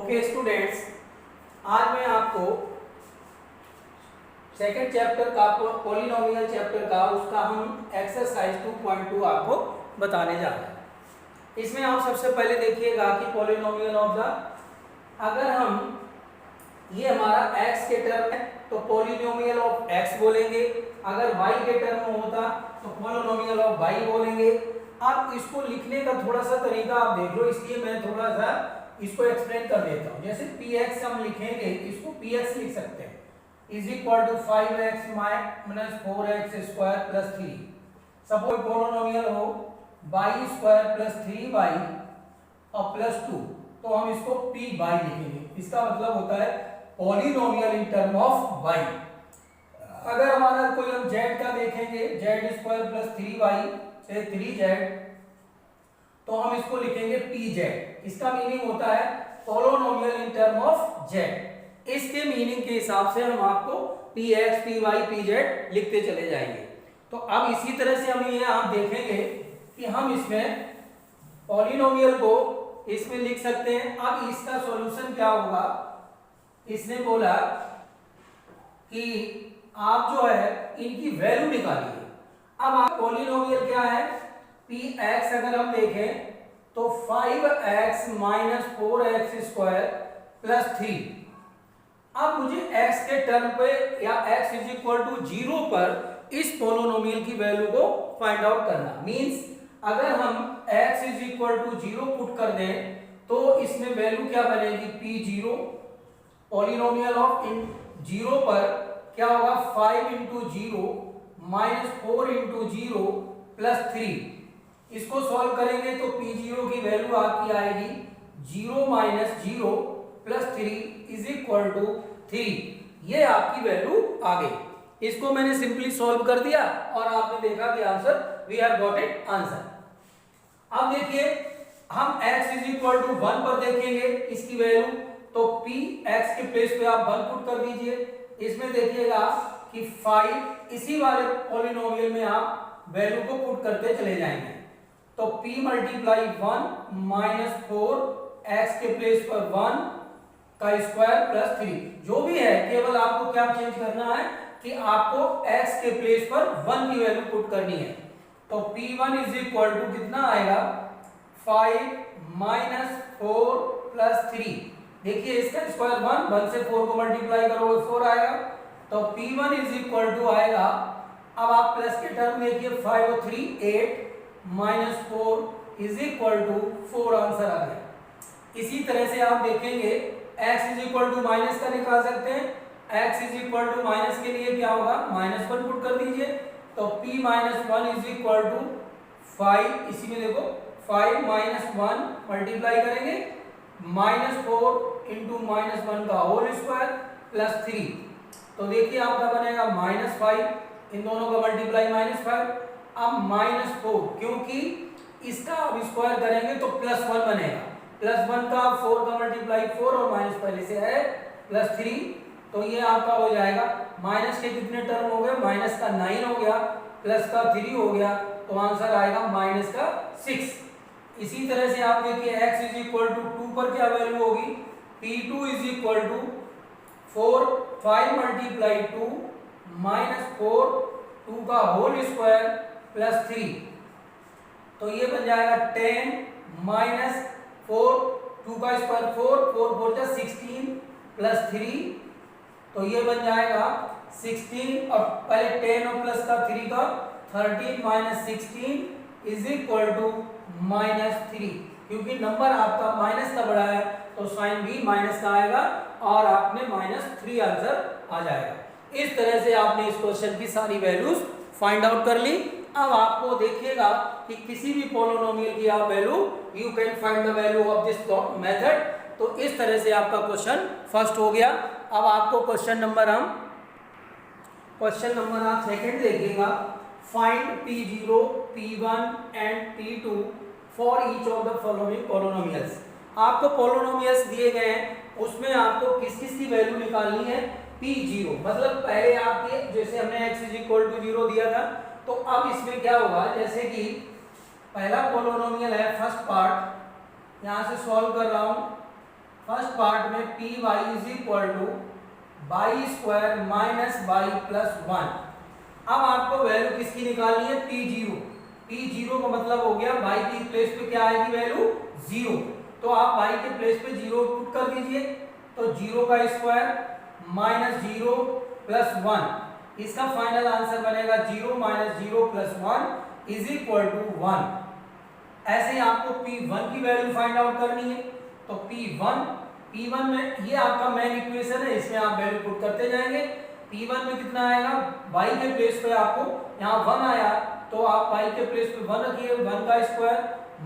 Okay students, आज मैं आपको सेकंड चैप्टर का पॉलिनोमियल चैप्टर का उसका हम एक्सरसाइज 2.2 आपको बताने जा रहे हैं। इसमें आप सबसे पहले देखिएगा कि पॉलिनोमियल ऑफ द, अगर हम ये हमारा x के टर्म है तो पॉलिनोमियल ऑफ x बोलेंगे, अगर y के टर्म में होता तो पॉलिनोमियल ऑफ y बोलेंगे। अब इसको लिखने का थोड़ा सा तरीका आप देख लो, इसलिए मैं थोड़ा सा इसको एक्सप्लेन कर देता हूं। जैसे px हम लिखेंगे, इसको px लिख सकते हैं is equal to 5x minus 4x square plus 3। Suppose polynomial हो y स्क्वायर प्लस 3y और प्लस 2, तो हम इसको p y लिखेंगे। इसका मतलब होता है polynomial in term of y। अगर हमारा कोई हम z का देखेंगे, z स्क्वायर प्लस 3y से 3z, तो हम इसको लिखेंगे pz। इसका मीनिंग होता है polynomial in term of z। इसके मीनिंग के हिसाब से हम आपको px, py, pz लिखते चले जाएंगे। तो अब इसी तरह से हम ये आप देखेंगे कि हम इसमें पॉलिनोमियल को इसमें लिख सकते हैं। अब इसका सॉल्यूशन क्या होगा, इसने बोला कि आप जो है इनकी वैल्यू निकालिए। अब आप पॉलिनोमियल क्या है, px अगर हम देखें तो 5x minus 4x square plus 3। अब मुझे x के टर्म पे या x इज इक्वल टू 0 पर इस पॉलिनोमियल की वैल्यू को फाइंड आउट करना। मींस अगर हम x is equal to 0 put कर दें तो इसमें वैल्यू क्या बनेगी, p0। पॉलिनोमियल ऑफ इन 0 पर क्या होगा, 5 इंटू 0 माइनस 4 इंटू 0 प्लस 3। इसको सॉल्व करेंगे तो p0 की वैल्यू आपकी आएगी 0 minus 0 plus 3 is equal to 3। ये आपकी वैल्यू आ गई। इसको मैंने सिंपली सॉल्व कर दिया और आपने देखा कि answer, we have got it answer. अब देखिए हम x इज इक्वल टू 1 पर देखेंगे इसकी वैल्यू, तो p x के प्लेस पे आप 1 पुट कर दीजिए। इसमें देखिएगा कि 5 इसी वाले पॉलिनोमियल में आप वैल्यू को पुट करते चले जाएंगे। तो p मल्टीप्लाई 1 माइनस 4 x के प्लेस पर 1 का स्क्वायर प्लस 3, जो भी है केवल आपको क्या चेंज करना है कि आपको x के प्लेस पर 1 की वैल्यू पुट करनी है। तो p1 इज इक्वल टू कितना आएगा, 5 माइनस 4 प्लस 3। देखिए इसका स्क्वायर 1 से 4 को मल्टीप्लाई करोगे 4 आएगा। तो p1 इज इक्वल टू आएगा, अब आप प्लस के टर्म देखिए 5 और 3 8 minus 4 is equal to 4 answer आ गया। इसी तरह से आप देखेंगे x is equal to minus का निकाल सकते हैं। x is equal to minus के लिए क्या होगा, माइनस 1 पुट कर दीजिए। तो p minus 1 is equal to 5, इसी में देखो 5 माइनस 1 मल्टीप्लाई करेंगे माइनस 4 इंटू माइनस 1 का होल स्क्वायर प्लस 3। तो देखिए आपका बनेगा माइनस 5, इन दोनों का मल्टीप्लाई माइनस 5। अब माइनस 4, क्योंकि इसका अब स्क्वायर करेंगे तो प्लस 1 बनेगा। प्लस 1 का 4 का मल्टीप्लाई 4 और माइनस पहले से है प्लस 3, तो ये आपका हो जाएगा माइनस के कितने टर्म हो गए, माइनस का 9 हो गया, प्लस का 3 हो गया, तो आंसर आएगा माइनस का 6। इसी तरह से आप देखिए x इज इक्वल टू 2 पर क्या वैल्यू होगी, p2 is equal to 4 5 multiply 2 minus 4 2 का होल स्क्वायर प्लस 3। तो ये बन जाएगा 10 माइनस 4 2 का स्क्वायर 4 4 4 जा 16 प्लस 3, तो ये बन जाएगा 16 और पहले 10 और प्लस का 3 का 13 minus 16 is equal to minus 3। क्योंकि नंबर आपका माइनस का बड़ा है तो साइन भी माइनस का आएगा और आपने माइनस 3 आंसर आ जाएगा। इस तरह से आपने इस क्वेश्चन की सारी वैल्यूज फाइंड आउट कर ली। अब आपको देखिएगा कि किसी भी पॉलिनोमियल की आप value, you can find the value of this method. तो इस तरह से आपका क्वेश्चन फर्स्ट हो गया। अब आपको क्वेश्चन नंबर आप सेकंड देखिएगा। Find p0 p1 and p2 for each of the following polynomials. आपको पॉलिनोमियल्स दिए गए हैं, उसमें आपको किस किस की वैल्यू निकालनी है, p0 मतलब पहले आपके जैसे हमने x इज इक्वल टू 0 दिया था, तो अब इसमें क्या होगा, जैसे कि पहला पॉलिनोमियल है फर्स्ट पार्ट, यहां से सॉल्व कर रहा हूं फर्स्ट पार्ट में p y is equal to y square minus y plus 1। अब आपको वैल्यू किसकी निकालनी है, पी जीरो। पी जीरो का मतलब हो गया बाई की प्लेस पे क्या आएगी वैल्यू, जीरो। तो आप बाई के प्लेस पे जीरो पुट कर दीजिए, तो जीरो का स्क्वायर माइनस जीरो प्लस 1, इसका फाइनल आंसर बनेगा zero minus zero plus 1 is equal to 1। ऐसे ही आपको P1 की वैल्यू फाइंड आउट करनी है, तो P1 में ये आपका मेन इक्वेशन है, इसमें आप वैल्यू पुट करते जाएंगे। P1 में कितना आएगा, y के प्लेस पे आपको यहाँ 1 आया, तो आप y के प्लेस पे 1 रखिए, 1 का स्क्वायर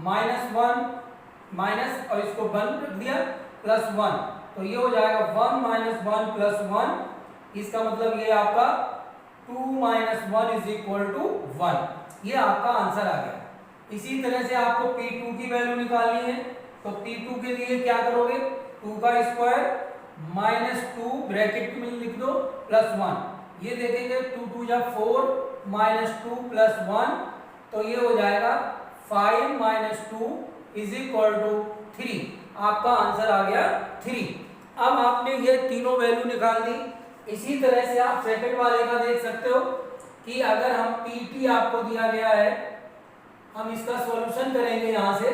माइनस 1 माइनस और इसको 1 रख दिया प्लस 1, तो ये हो जाएगा 1 माइनस 1 प्लस 1। इसका मतलब ये आपका 2 माइनस 1 इज इक्वल टू 1। ये आपका आंसर आ गया। इसी तरह से आपको P2 की वैल्यू निकालनी है, तो P2 के लिए क्या करोगे, 2 का स्क्वायर माइनस 2 ब्रैकेट में लिख दो प्लस 1। ये देखेंगे 2 2 जा 4 माइनस 2 प्लस 1, तो ये हो जाएगा 5 माइनस 2 इज इक्वल टू 3। आपका आंसर आ गया 3। अब आपने ये तीनों वैल्यू निकाल दी। इसी तरह से आप सेकंड वाले का देख सकते हो कि अगर हम PT आपको दिया गया है, हम इसका सॉल्यूशन करेंगे यहां से।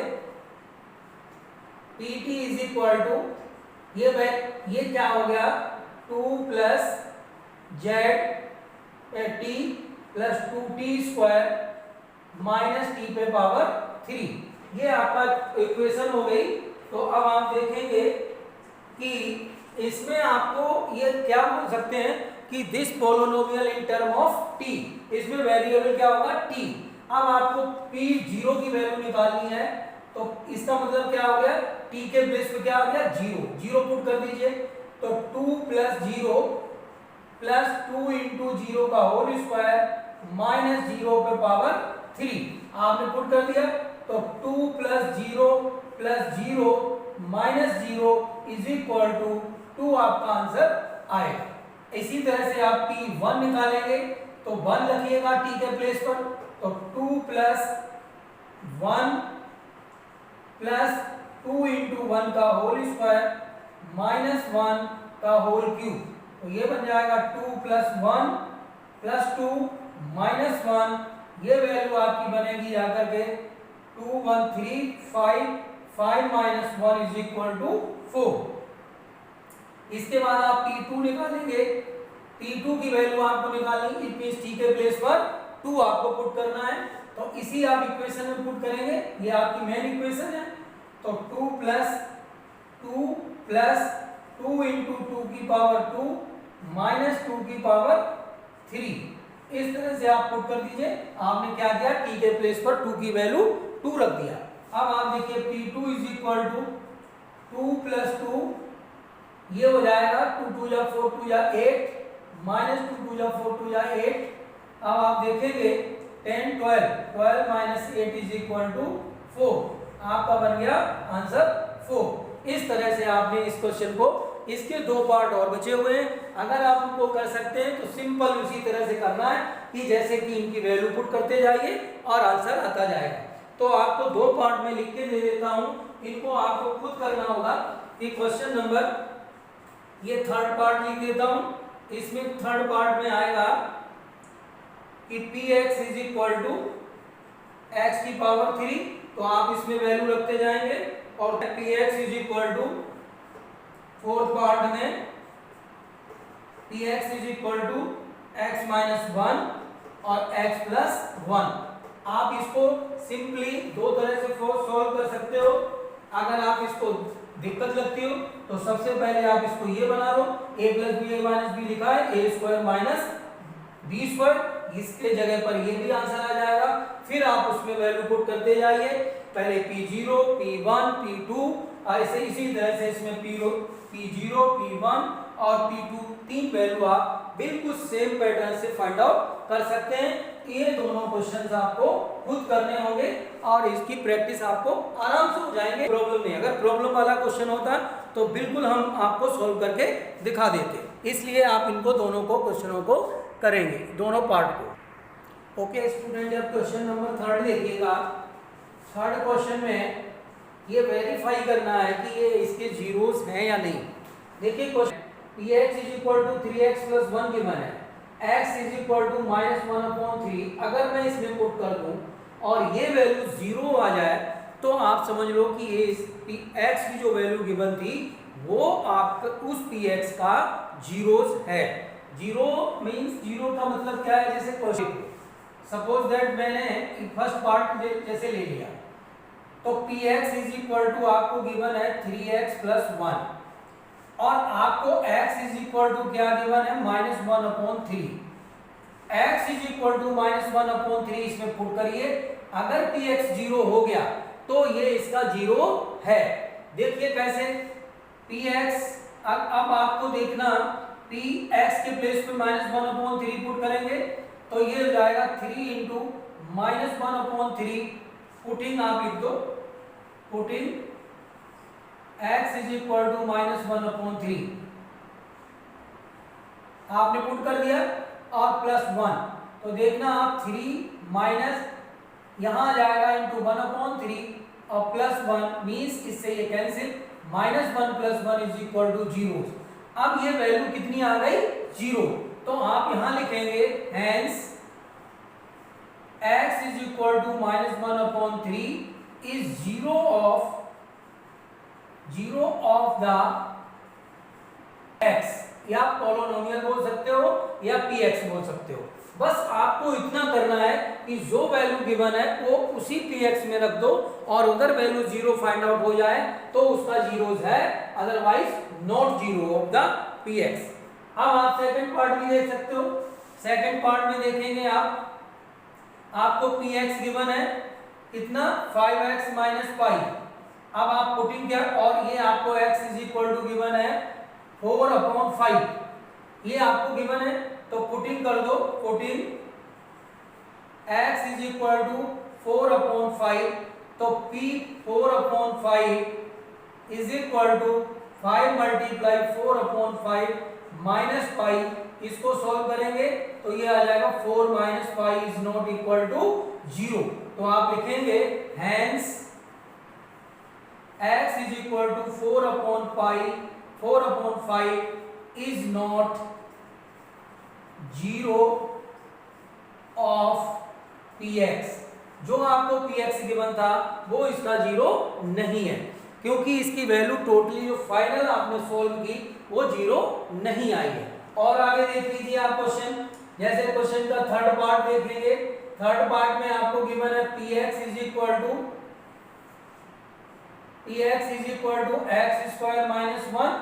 PT इज इक्वल टू ये क्या हो गया, 2 plus Z T plus 2t square minus T पे पावर 3। ये आपका इक्वेशन हो गई। तो अब आप देखेंगे कि इसमें आपको ये क्या बोल सकते हैं कि this polynomial in term of t, इसमें वेरिएबल क्या होगा, t। अब आपको P0 की वैल्यू निकालनी है, तो इसका मतलब क्या हो गया, t के प्लेस पे क्या आ गया, 0 पुट कर दीजिए, तो 2 प्लस 0 प्लस 2 इंटू 0 का होल स्क्वायर माइनस 0 पे पावर 3 आपने पुट कर दिया, तो 2 plus 0 minus 0 is equal to 2 आपका आंसर आएगा। इसी तरह से आप P1 निकालेंगे, तो 1 रखिएगा t के प्लेस पर, तो 2 प्लस 1 प्लस 2 इंटू 1 का होल स्क्वायर माइनस 1 का होल क्यूब, तो ये बन जाएगा 2 प्लस 1 प्लस 2 माइनस 1। ये वैल्यू आपकी बनेगी आकर के 2 1 3 5 माइनस 1 इज इक्वल टू 4। इसके बाद आप P2 निकालेंगे। P2 की वैल्यू आपको निकालनी, इट मींस t के प्लेस पर 2 आपको पुट करना है, तो इसी आप इक्वेशन में पुट करेंगे। ये आपकी मेन इक्वेशन है, तो 2 प्लस 2 इंटू 2 की पावर 2 माइनस 2 की पावर 3। इस तरह से आप पुट कर दीजिए। आपने क्या किया, t के प्लेस पर 2 की वैल्यू 2 रख दिया। अब आप देखिए P2 is equal to 2 plus 2, ये हो जाएगा 2 2 जा 4 2 जा 8 माइनस 2 2 जा 4 2 जा 8। अब आप देखेंगे 10 12 माइनस 8 इज इक्वल टू 4। आपका बन गया आंसर 4। इस तरह से आपने इस क्वेश्चन को, इसके 2 पार्ट और बचे हुए हैं, अगर आप उनको कर सकते हैं तो सिंपल उसी तरह से करना है कि जैसे कि इनकी वैल्यू पुट करते जाइए और आंसर आता जाएगा। तो आपको 2 पार्ट में लिख के दे देता हूं, इनको आपको खुद करना होगा। कि क्वेश्चन नंबर, ये थर्ड पार्ट लिख देता हूं। इसमें थर्ड पार्ट में आएगा कि px is equal to x की पावर 3, तो आप इसमें वैल्यू रखते जाएंगे, और px is equal to fourth part में px is equal to x minus 1 और x प्लस 1। आप इसको सिंपली 2 तरह से सॉल्व कर सकते हो। अगर आप इसको दिक्कत लगती हो तो सबसे पहले आप इसको ये बना लो, a plus b minus b लिखा है, a square minus b square, इसके जगह पर ये भी आंसर आ जाएगा। फिर आप उसमें वैल्यू पुट करते जाइए, पहले P0 P1 P2, ऐसे इसी तरह से इसमें P0 P1 और P2 3 वैल्यू आप बिल्कुल सेम पैटर्न से फाइंड आउट कर सकते हैं। ये दोनों क्वेश्चंस आपको खुद करने होंगे और इसकी प्रैक्टिस आपको आराम से हो जाएंगे, प्रॉब्लम नहीं। अगर प्रॉब्लम वाला क्वेश्चन होता तो बिल्कुल हम आपको सॉल्व करके दिखा देते, इसलिए आप इनको दोनों को क्वेश्चनों को करेंगे, दोनों पार्ट को। ओके स्टूडेंट, अब क्वेश्चन नंबर 3 देखिएगा। थर्ड क्वेश्चन में ये वेरीफाई करना है कि ये इसके जीरोस हैं या नहीं। देखिए question px is equal to 3x plus 1 given है, x इज इक्वल टू -1/3। अगर मैं इसमें पुट कर दूं और ये वैल्यू 0 आ जाए तो आप समझ लो कि ये x की जो वैल्यू गिवन थी वो आपका उस px का जीरोस है। जीरो मींस जीरो का मतलब क्या है, जैसे क्वेश्चन सपोज दैट मैंने फर्स्ट पार्ट जैसे ले लिया तो px इज इक्वल टू आपको गिवन है 3x प्लस 1 और आपको x इज इक्वल टू क्या गिवन है -1/3। x इज इक्वल टू -1/3 इसमें पुट करिए। अगर px 0 हो गया तो ये इसका 0 है। देखिए कैसे px, अब आपको देखना px के प्लेस पे -1/3 पुट करेंगे तो ये हो जाएगा 3 इंटू -1/3। पुटिंग आप लिख दो, putting x is equal to -1/3 आपने पुट कर दिया और प्लस 1 तो देखना आप 3 माइनस यहां आ जाएगा इंटू 1/3 और प्लस 1 मींस इससे ये cancel, -1 plus 1 is equal to 0। अब ये वैल्यू कितनी आ गई 0, तो आप यहां लिखेंगे hence x is equal to -1/3 is 0 of the x, या पोलिनोमियल बोल सकते हो या px बोल सकते हो। बस आपको इतना करना है कि जो वैल्यू गिवन है वो उसी px में रख दो और अगर वैल्यू 0 फाइंड आउट हो जाए तो उसका जीरोस है, otherwise not 0 of the px। अब आप सेकंड पार्ट भी देख सकते हो। सेकंड पार्ट में देखेंगे आपको px गिवन है कितना 5x माइनस पाई। अब आप पुटिंग क्या, और ये आपको x is equal to given है 4/5, ये आपको गिवन है तो पुटिंग कर दो। Putting x is equal to 4/5 तो p 4/5 is equal to 5 multiply 4/5 minus pi. इसको सॉल्व करेंगे तो ये आ जाएगा 4 minus pi is not equal to 0। तो आप लिखेंगे hence x is equal to 4/5 is not 0 of px। जो आपको px गिवन था वो इसका 0 नहीं है, क्योंकि इसकी वैल्यू टोटली जो फाइनल आपने सोल्व की वो 0 नहीं आई है। और आगे देख लीजिए आप क्वेश्चन, जैसे क्वेश्चन का थर्ड पार्ट देख लीजिए। थर्ड पार्ट में आपको गिवन है px is equal to x² minus 1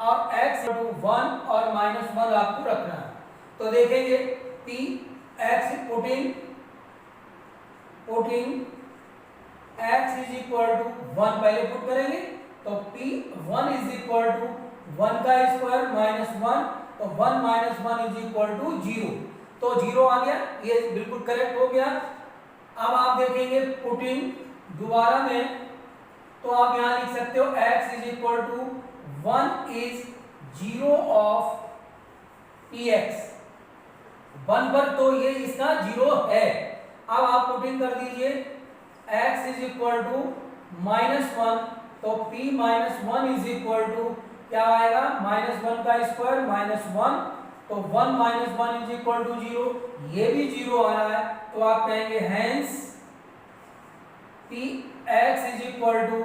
और x इक्वल टू 1 और -1 आपको रखना है। तो देखेंगे px putting x is equal to 1 पहले पुट करेंगे तो p1 इज इक्वल टू 1 का स्क्वायर माइनस 1 तो 1 माइनस 1 इज इक्वल टू 0। तो 0 आ गया, ये बिल्कुल करेक्ट हो गया। अब आप देखेंगे पुटिंग दोबारा में तो आप यहां लिख सकते हो x is equal to 1 is 0 of px। 1 पर तो ये इसका 0 है। अब आप पुटिंग कर दीजिए x इज इक्वल टू -1 तो p minus 1 is equal to क्या आएगा -1 का स्क्वायर माइनस 1 तो 1 माइनस 1 इज इक्वल टू 0। ये भी 0 आ रहा है तो आप कहेंगे hence px is equal to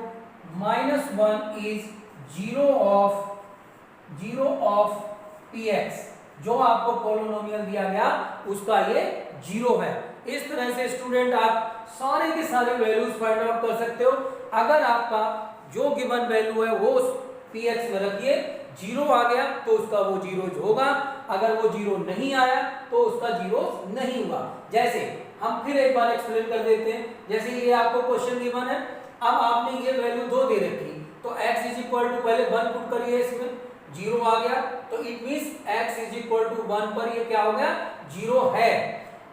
-1 is 0 of px। जो आपको पोलिनोमियल दिया गया उसका ये 0 है। इस तरह से स्टूडेंट आप सारे के सारे वैल्यूज फाइंड आउट कर सकते हो। अगर आपका जो गिवन वैल्यू है वो px में रखिए, 0 आ गया तो उसका वो 0 होगा, अगर वो 0 नहीं आया तो उसका 0 नहीं हुआ। जैसे हम फिर एक बार एक्सप्लेन कर देते हैं। जैसे ये आपको क्वेश्चन गिवन है, अब आपने ये वैल्यू 2 दे रखी तो x इज इक्वल टू पहले 1 पुट करिए, इसमें 0 आ गया तो it means x is equal to 1 पर ये क्या हो गया 0 है,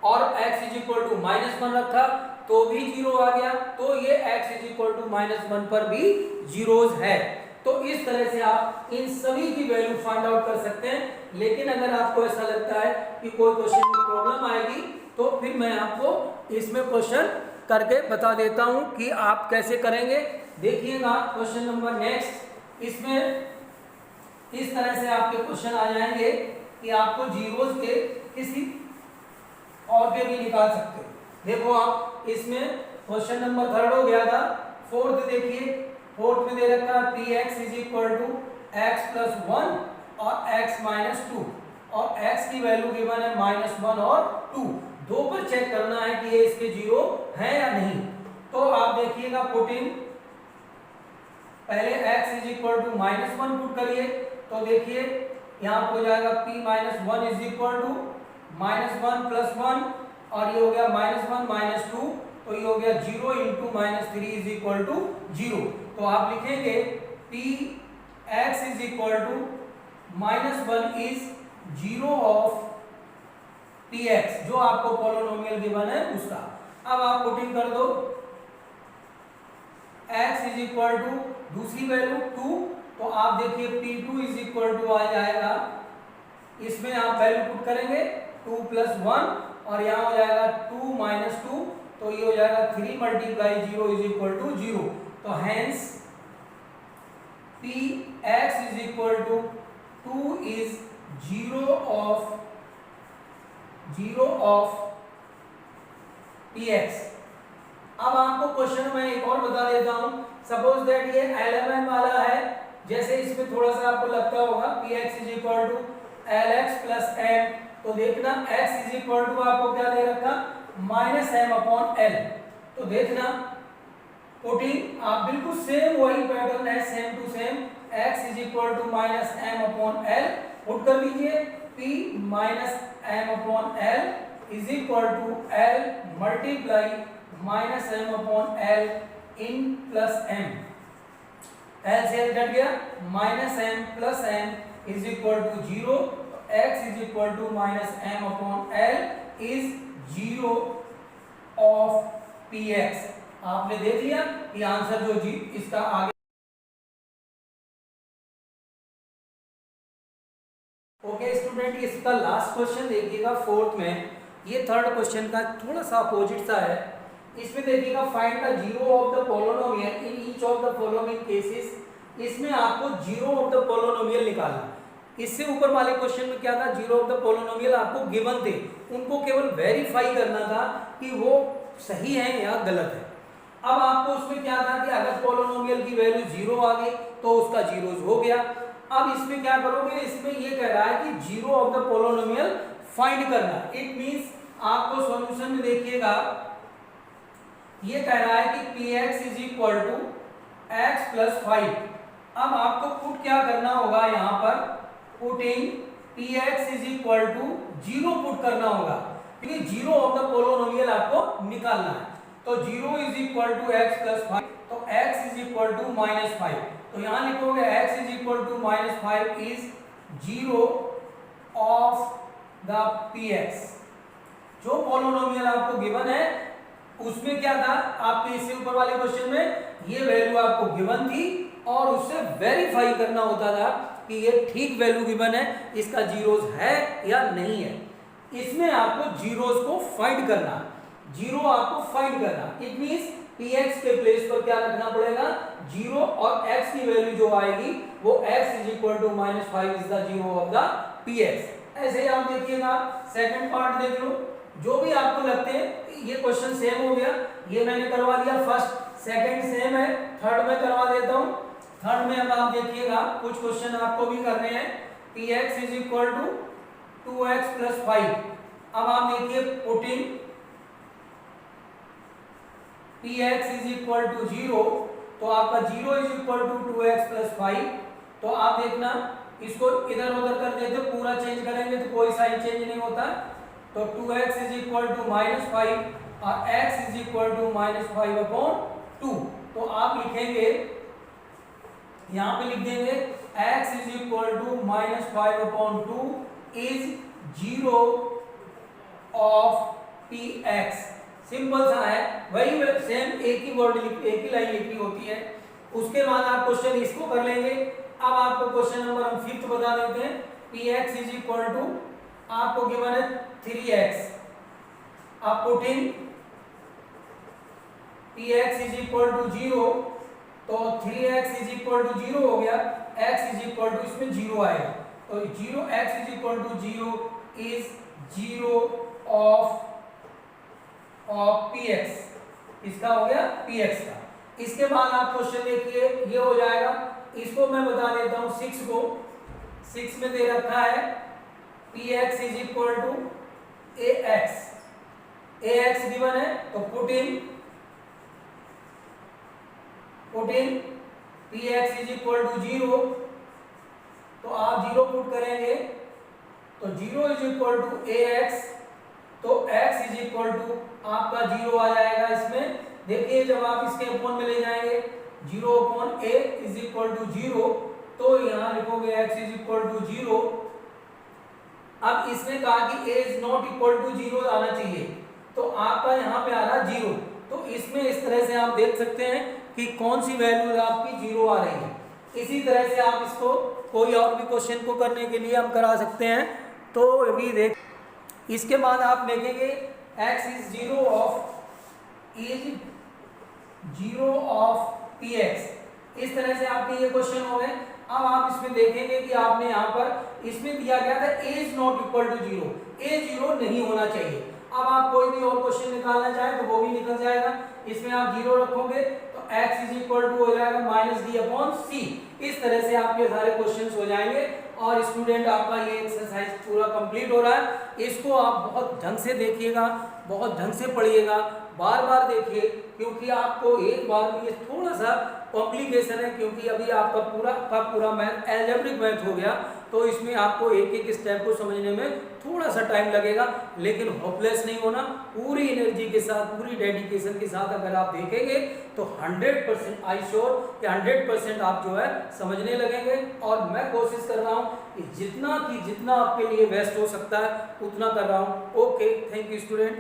और x इज इक्वल टू -1 रखा तो भी 0 आ गया, तो ये x इज इक्वल टू -1 पर भी जीरोस है। तो इस तरह से आप इन सभी की वैल्यू फाइंड आउट कर सकते हैं। लेकिन अगर आपको ऐसा लगता है कि कोई क्वेश्चन में प्रॉब्लम आएगी तो फिर मैं आपको इसमें क्वेश्चन करके बता देता हूं कि आप कैसे करेंगे। देखिएगा क्वेश्चन नंबर नेक्स्ट, इसमें इस तरह से आपके क्वेश्चन आ जाएंगे कि आपको जीरोस के किसी और के भी निकाल सकते हो। देखो आप इसमें क्वेश्चन नंबर 3 हो गया था। फोर्थ देखिए, फोर्थ में दे रखा है p x is equal to x plus 1 और एक्स माइनस 2 और x की वैल्यू गिवन है -1 और 2। दो पर चेक करना है कि ये इसके जीरो है या नहीं। तो आप देखिएगा पुटिंग, पहले x is equal to -1 put करिए तो देखिए यहाँ हो जाएगा p -1 is equal to -1 plus 1 और ये हो गया -1 -2 तो ये हो गया 0 इंटू -3 इज इक्वल टू 0। तो आप लिखेंगे p x is equal to -1 is 0 of px, जो आपको पॉलिनोमियल गिवन है उसका। अब आप पुटिंग कर दो x इज इक्वल टू दूसरी वैल्यू 2, तो आप देखिए p2 इज इक्वल टू आ जाएगा, इसमें आप वैल्यू पुट करेंगे 2 प्लस 1 और यहाँ हो जाएगा 2 माइनस 2 तो ये हो जाएगा 3 मल्टीप्लाई 0 इज इक्वल टू 0। तो hence px is equal to 2 is 0 of px। अब आपको क्वेश्चन में एक और बता देता हूं, सपोज दैट ये lmn वाला है, जैसे इसमें थोड़ा सा आपको लगता होगा px is equal to lx plus m, तो देखना x इज इक्वल टू आपको क्या दे रखा -m/l। तो देखना पुटिंग आप बिल्कुल सेम वही पैटर्न है, same to same, x is equal to -m/l put कर लीजिए, p -m/l is equal to l multiply -m/l in plus m, l से l कट गया, -m plus m is equal to 0, x is equal to -m/l is 0 of px। आपने देख लिया कि answer जो जी इसका आगे। ओके स्टूडेंट, इसका लास्ट क्वेश्चन देखिएगा फोर्थ में, ये थर्ड क्वेश्चन का थोड़ा सा अपोजिट सा है। इसमें देखिएगा find the zero of the polynomial in each of the following cases. इसमें आपको जीरो ऑफ द पॉलिनोमियल निकालना। इससे ऊपर वाले क्वेश्चन में क्या था, जीरो ऑफ द पॉलिनोमियल आपको गिवन थे, उनको केवल वेरीफाई करना था कि वो सही है या गलत है। अब आपको उसमें क्या था कि अगर पॉलिनोमियल की वैल्यू 0 आ गई तो उसका जीरोस हो गया। अब इसमें क्या करोगे, इसमें ये कह रहा है कि zero of the polynomial find करना। इट मींस आपको सॉल्यूशन में देखिएगा ये कह रहा है कि px is equal to x plus 5। अब आपको पुट क्या करना होगा, यहाँ पर putting px is equal to 0 put करना होगा, क्योंकि जीरो ऑफ द पॉलिनोमियल आपको निकालना है। तो 0 is equal to x plus 5, तो x इज इक्वल टू -5, तो यहाँ लिखोगे x is equal to -5 is 0 of the px। जो पॉलिनोमियल आपको गिवन है उसमें क्या था, आपके इससे ऊपर वाले क्वेश्चन में ये वैल्यू आपको गिवन थी और उससे वेरीफाई करना होता था कि ये ठीक वैल्यू गिवन है, इसका जीरोस है या नहीं है। इसमें आपको जीरोस को फाइंड करना, जीरो आपको फाइंड करना। इट मींस px के प्लेस पर क्या रखना पड़ेगा, 0, और x की वैल्यू जो आएगी वो x is equal to -5 is the zero of the px। ऐसे ही आप देखिएगा सेकंड पार्ट देख लो, जो भी आपको लगते हैं। ये क्वेश्चन सेम हो गया, ये मैंने करवा दिया, फर्स्ट सेकंड सेम है, थर्ड में करवा देता हूं। थर्ड में अब आप देखिएगा कुछ क्वेश्चन आपको भी करने हैं। px is equal to 2x plus 5। अब आप देखिए putting px is equal to 0, तो आपका 0 is equal to 2x plus 5। तो आप देखना इसको इधर उधर कर देते, पूरा चेंज करेंगे तो कोई साइन चेंज नहीं होता। तो 2x इज इक्वल टू -5 और x इज इक्वल टू -5/2। तो आप लिखेंगे, यहाँ पे लिख देंगे x is equal to -5/2 is 0 of px। Simple सा है, वही सेम एक ही वर्ड एक ही लाइन लिखनी होती है। उसके बाद आप क्वेश्चन इसको कर लेंगे। अब आपको क्वेश्चन नंबर हम 5th बता देते हैं। px इज इक्वल टू आपको गिवन है 3x। आप putting p x is equal to 0, तो 3x इज इक्वल टू 0 हो गया, x इज इक्वल टू इसमें 0 आएगा, तो 0 x is equal to 0 is 0 of px, इसका हो गया px का। इसके बाद आप क्वेश्चन देखिए, ये हो जाएगा, इसको मैं बता देता हूं 6 को, 6 में दे रखा है px is equal to ax given है, तो put in px is equal to 0, तो आप 0 पुट करेंगे तो 0 इज इक्वल टू ax, तो x इज इक्वल टू आपका 0 आ जाएगा। इसमें देखिए जब आप इसके अपोन में ले जाएंगे 0 upon a is equal to 0, तो यहां लिखोगे x इज इक्वल टू 0। अब इसने कहा कि a is not equal to 0 आना चाहिए, तो आपका यहां पे आ रहा 0, तो इसमें इस तरह से आप देख सकते हैं कि कौन सी वैल्यू आपकी 0 आ रही है। इसी तरह से आप इसको कोई और भी क्वेश्चन को करने के लिए हम करा सकते हैं, तो अभी देख, इसके बाद आप देखेंगे x इज 0 ऑफ px, इस तरह से आपके ये क्वेश्चन हो गए। अब आप इसमें देखेंगे कि आपने यहाँ पर इसमें दिया गया था a is not equal to 0, a 0 नहीं होना चाहिए। अब आप कोई भी और क्वेश्चन निकालना चाहें तो वो भी निकल जाएगा, इसमें आप 0 रखोगे तो x इज इक्वल टू हो जाएगा -d अपॉन c। इस तरह से आपके सारे क्वेश्चंस हो जाएंगे और स्टूडेंट आपका ये एक्सरसाइज पूरा कंप्लीट हो रहा है। इसको आप बहुत ढंग से देखिएगा, बहुत ढंग से पढ़िएगा, बार बार देखिए, क्योंकि आपको एक बार में ये थोड़ा सा कॉम्प्लिकेशन है, क्योंकि अभी आपका पूरा का पूरा मैथ एल्जेब्रिक मैथ हो गया, तो इसमें आपको एक एक स्टेप को समझने में थोड़ा सा टाइम लगेगा, लेकिन होपलेस नहीं होना, पूरी एनर्जी के साथ, पूरी डेडिकेशन के साथ अगर आप देखेंगे तो 100% आई श्योर कि 100% आप जो है समझने लगेंगे। और मैं कोशिश कर रहा हूँ कि जितना आपके लिए बेस्ट हो सकता है उतना कर रहा हूँ। Okay, thank you student.